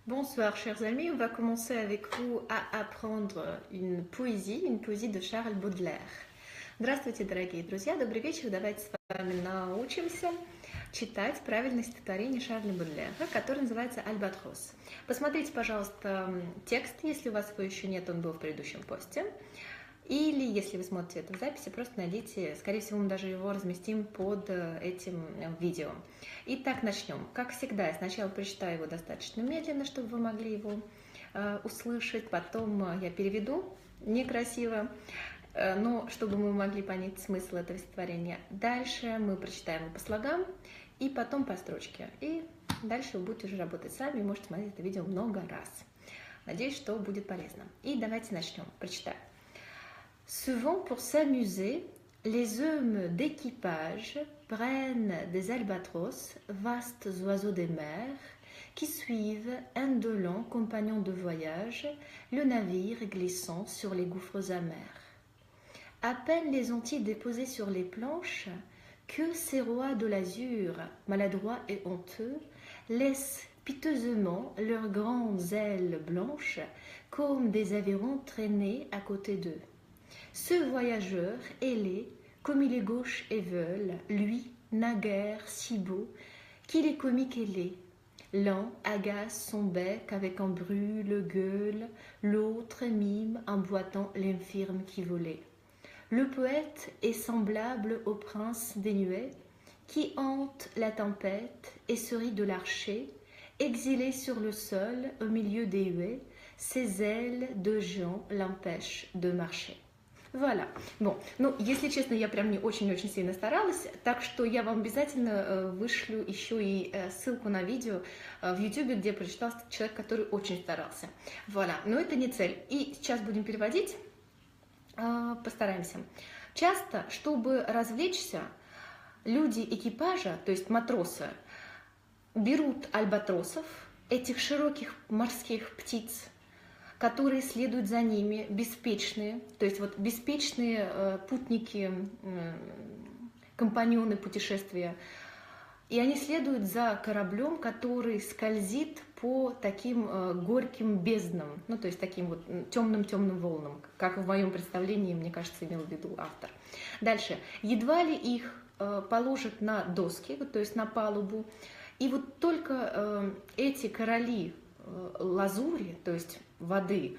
Bonsoir chers amis, on va commencer avec vous à apprendre une poésie de Шарль Бодлер. Здравствуйте, дорогие друзья, добрый вечер, давайте с вами научимся читать правильное стихотворение Шарля Бодлера, которое называется «Альбатрос». Посмотрите, пожалуйста, текст, если у вас его еще нет, он был в предыдущем посте. Или, если вы смотрите это в записи, просто найдите, скорее всего, мы даже его разместим под этим видео. Итак, начнем. Как всегда, я сначала прочитаю его достаточно медленно, чтобы вы могли его услышать, потом я переведу некрасиво, но чтобы мы могли понять смысл этого стихотворения. Дальше мы прочитаем его по слогам и потом по строчке. И дальше вы будете уже работать сами, и можете смотреть это видео много раз. Надеюсь, что будет полезно. И давайте начнем. Прочитаю. Souvent pour s'amuser, les hommes d'équipage prennent des albatros, vastes oiseaux des mers, qui suivent, indolents compagnons de voyage, le navire glissant sur les gouffres amers. À peine les ont-ils déposés sur les planches, que ces rois de l'azur, maladroits et honteux, laissent piteusement leurs grandes ailes blanches, comme des avirons traîner à côté d'eux. Ce voyageur ailé, comme il est gauche et veule, lui, naguère si beau, qu'il est comique et laid. L'un agace son bec avec un brûle-gueule, l'autre mime en boitant l'infirme qui volait. Le poète est semblable au prince des nuées, qui hante la tempête et se rit de l'archer, exilé sur le sol au milieu des huées, ses ailes de jonc l'empêchent de marcher. Voilà. Bon, ну, если честно, я прям не очень-очень сильно старалась, так что я вам обязательно вышлю еще и ссылку на видео в YouTube, где прочитал человек, который очень старался. Voilà. Но это не цель. И сейчас будем переводить, постараемся. Часто, чтобы развлечься, люди экипажа, то есть матросы, берут альбатросов, этих широких морских птиц, которые следуют за ними, беспечные, то есть вот беспечные путники, компаньоны путешествия, и они следуют за кораблем, который скользит по таким горьким безднам, ну то есть таким вот темным-темным волнам, как в моем представлении, мне кажется, имел в виду автор. Дальше. Едва ли их положат на доски, то есть на палубу, и вот только эти короли лазури, то есть воды,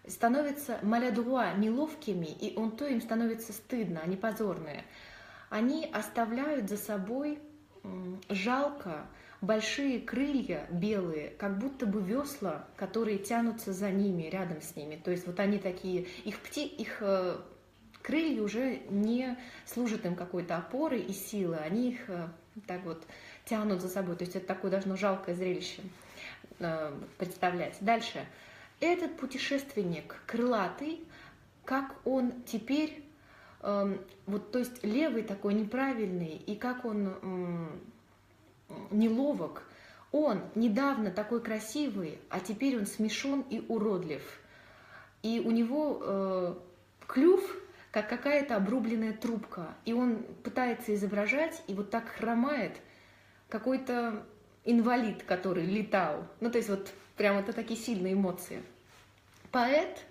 становятся малядруа, неловкими, и он то им становится стыдно, они позорные. Они оставляют за собой жалко большие крылья белые, как будто бы весла, которые тянутся за ними, рядом с ними. То есть вот они такие, их крылья уже не служат им какой-то опорой и силой, они их так вот тянут за собой. То есть это такое должно жалкое зрелище представлять. Дальше. Этот путешественник крылатый, как он теперь, вот, то есть левый такой неправильный, и как он неловок, он недавно такой красивый, а теперь он смешон и уродлив. И у него клюв, как какая-то обрубленная трубка, и он пытается изображать, и вот так хромает какой-то инвалид, который летал. Ну, то есть вот прям это такие сильные эмоции. Поэт,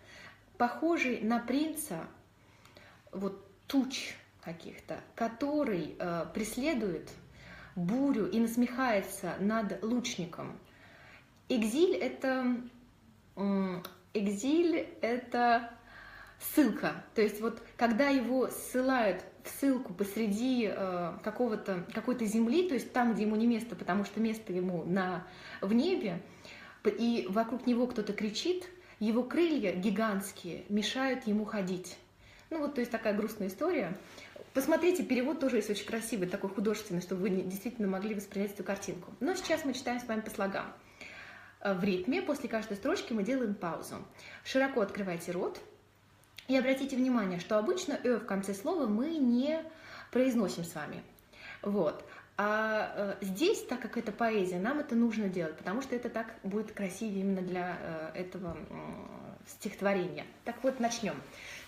похожий на принца вот туч каких-то, который преследует бурю и насмехается над лучником. Экзиль это ссылка. То есть вот когда его ссылают в ссылку посреди какой-то земли, то есть там, где ему не место, потому что место ему в небе, и вокруг него кто-то кричит, его крылья гигантские мешают ему ходить. Ну вот, то есть такая грустная история. Посмотрите, перевод тоже есть очень красивый, такой художественный, чтобы вы действительно могли воспринять эту картинку. Но сейчас мы читаем с вами по слогам. В ритме, после каждой строчки мы делаем паузу. Широко открывайте рот. И обратите внимание, что обычно в конце слова мы не произносим с вами. Вот. А здесь, так как это поэзия, нам это нужно делать, потому что это так будет красивее именно для этого стихотворения. Так вот, начнем.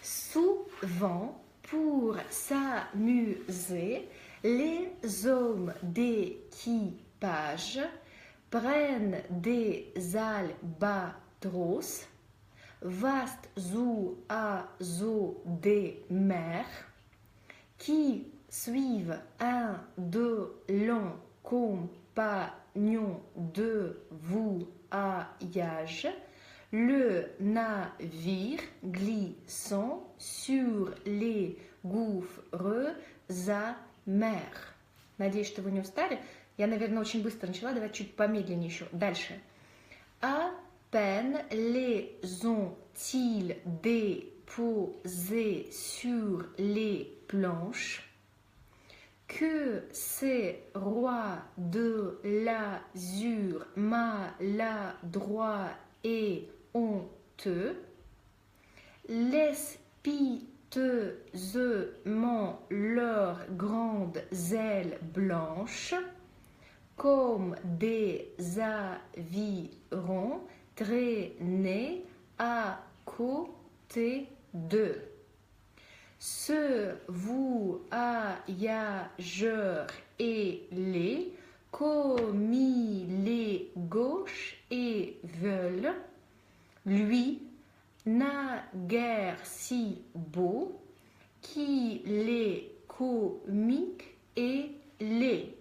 Souvent, pour s'amuser, les hommes d'équipage prennent des albatros, vastes oiseaux des mers, qui suivent un de leurs compagnons de voyage, le navire glissant sur les gouffres amers. Надеюсь, что вы не устали. Я, наверное, очень быстро начала. Давайте чуть помедленнее еще. Дальше. À peine les ont-ils déposés sur les planches que ces rois de l'azur maladroits et honteux laissent piteusement leurs grandes ailes blanches comme des avirons traîner à côté d'eux. Ce voyageur ailé, comme il est gauche et veulent, lui, naguère si beau, qu'il est comique et laid.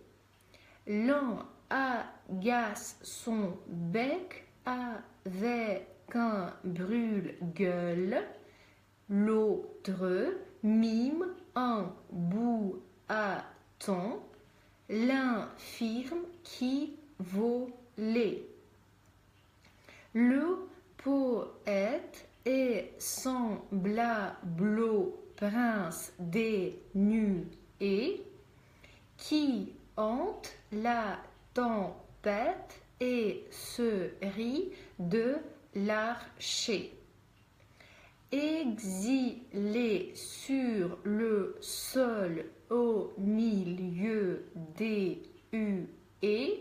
L'un agace son bec avec un brûle-gueule, l'autre mime un bouton, l'infirme qui volait. Le poète est semblable au prince des nuées qui hante la tempête et se rit de l'archer. Exilé sur le sol au milieu des huées,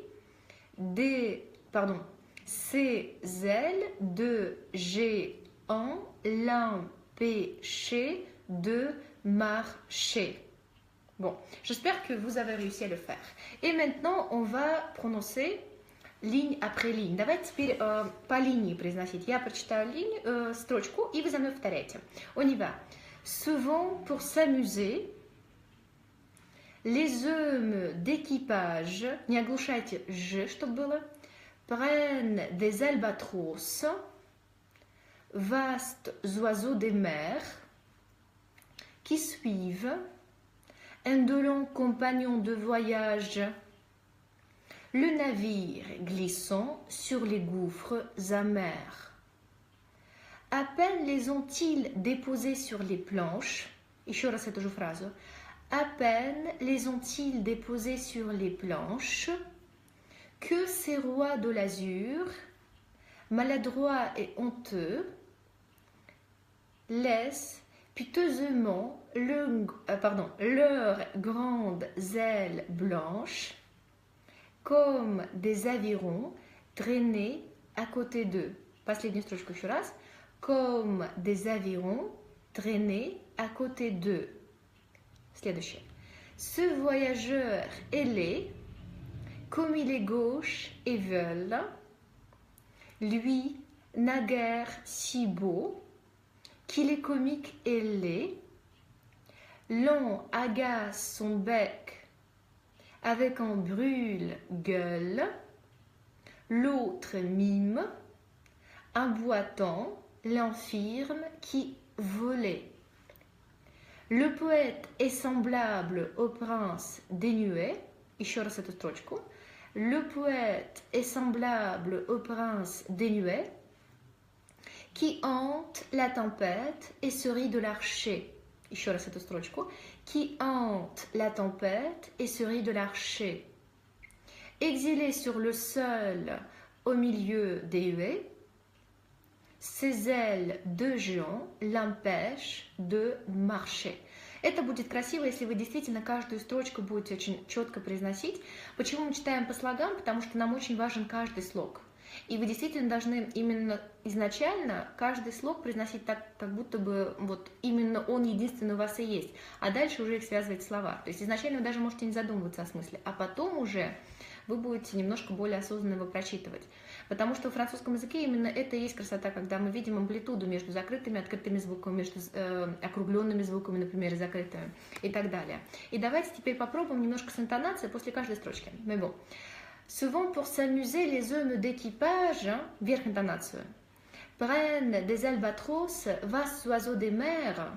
ses ailes de géant l'empêchaient de marcher. Bon, j'espère que vous avez réussi à le faire. Et maintenant, on va prononcer ligne après ligne. Давайте теперь по линии произносить. Я прочитаю строчку, и вы за мной повторяйте. On y va. Souvent, pour s'amuser, les hommes d'équipage, не оглушайте «ж», чтобы было, prennent des albatros, vastes oiseaux des mers, qui suivent indolents compagnons de voyage, le navire glissant sur les gouffres amers. À peine les ont-ils déposés sur les planches, еще раз эту же фразу, à peine les ont-ils déposés sur les planches, que ces rois de l'azur, maladroits et honteux, laissent piteusement leurs grandes ailes blanches comme des avirons traîner à côté d'eux. Последнюю строчку еще раз. Comme des avirons traîner à côté d'eux. Следующее. Ce voyageur ailé, comme il est gauche et veule, lui, naguère si beau, qu'il est comique et laid, l'un agace son bec avec un brûle-gueule, l'autre mime, un boitant, l'infirme qui volait. Le poète est semblable au prince des nuées. Еще раз эту строчку. Le poète est semblable au prince des nuées qui hante la tempête et se rit de l'archer. Еще раз эту строчку. Qui hante la tempête et se rit de l'archer. Exilé sur le sol au milieu des huées, ses ailes de géant l'empêchent de marcher. Это будет красиво, если вы действительно каждую строчку будете очень четко произносить. Почему мы читаем по слогам? Потому что нам очень важен каждый слог. И вы действительно должны именно изначально каждый слог произносить так, как будто бы вот именно он единственный у вас и есть. А дальше уже их связывать слова. То есть изначально вы даже можете не задумываться о смысле. А потом уже вы будете немножко более осознанно его прочитывать. Потому что в французском языке именно это и есть красота, когда мы видим амплитуду между закрытыми и открытыми звуками, между округленными звуками, например, и закрытыми, и так далее. И давайте теперь попробуем немножко с интонацией после каждой строчки. Mais bon. Souvent pour s'amuser, les hommes d'équipage, вверх интонацию, prennent des albatros, vastes oiseaux des mers,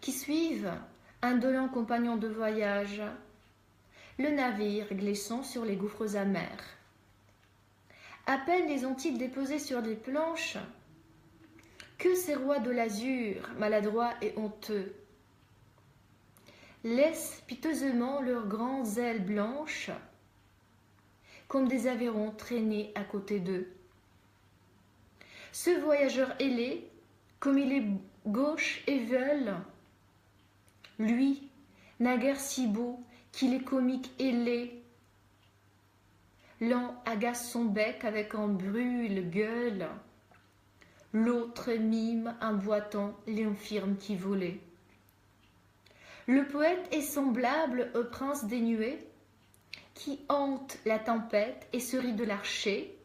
qui suivent indolents compagnons de voyage, le navire glissant sur les gouffres amers. À peine les ont-ils déposés sur les planches que ces rois de l'azur, maladroits et honteux, laissent piteusement leurs grandes ailes blanches comme des avirons traîner à côté d'eux. Ce voyageur ailé, comme il est gauche et veule, lui, naguère si beau qu'il est comique et laid, l'un agace son bec avec un brûle-gueule, l'autre mime en boitant l'infirme qui volait. Le poète est semblable au prince des nuées qui hante la tempête et se rit de l'archer.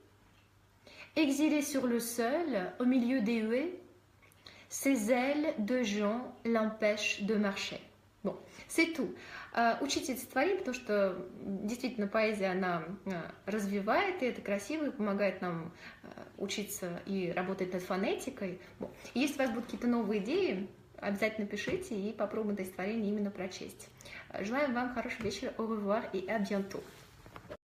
Exilé sur le sol, au milieu des huées, ses ailes de jonc l'empêchent de marcher. Bon, c'est tout. Учите эти стихотворения, потому что действительно поэзия, она развивает, и это красиво, и помогает нам учиться и работать над фонетикой. Bon. Если у вас будут какие-то новые идеи, обязательно пишите и попробуем это стихотворение именно прочесть. Желаем вам хорошего вечера, au revoir и à bientôt.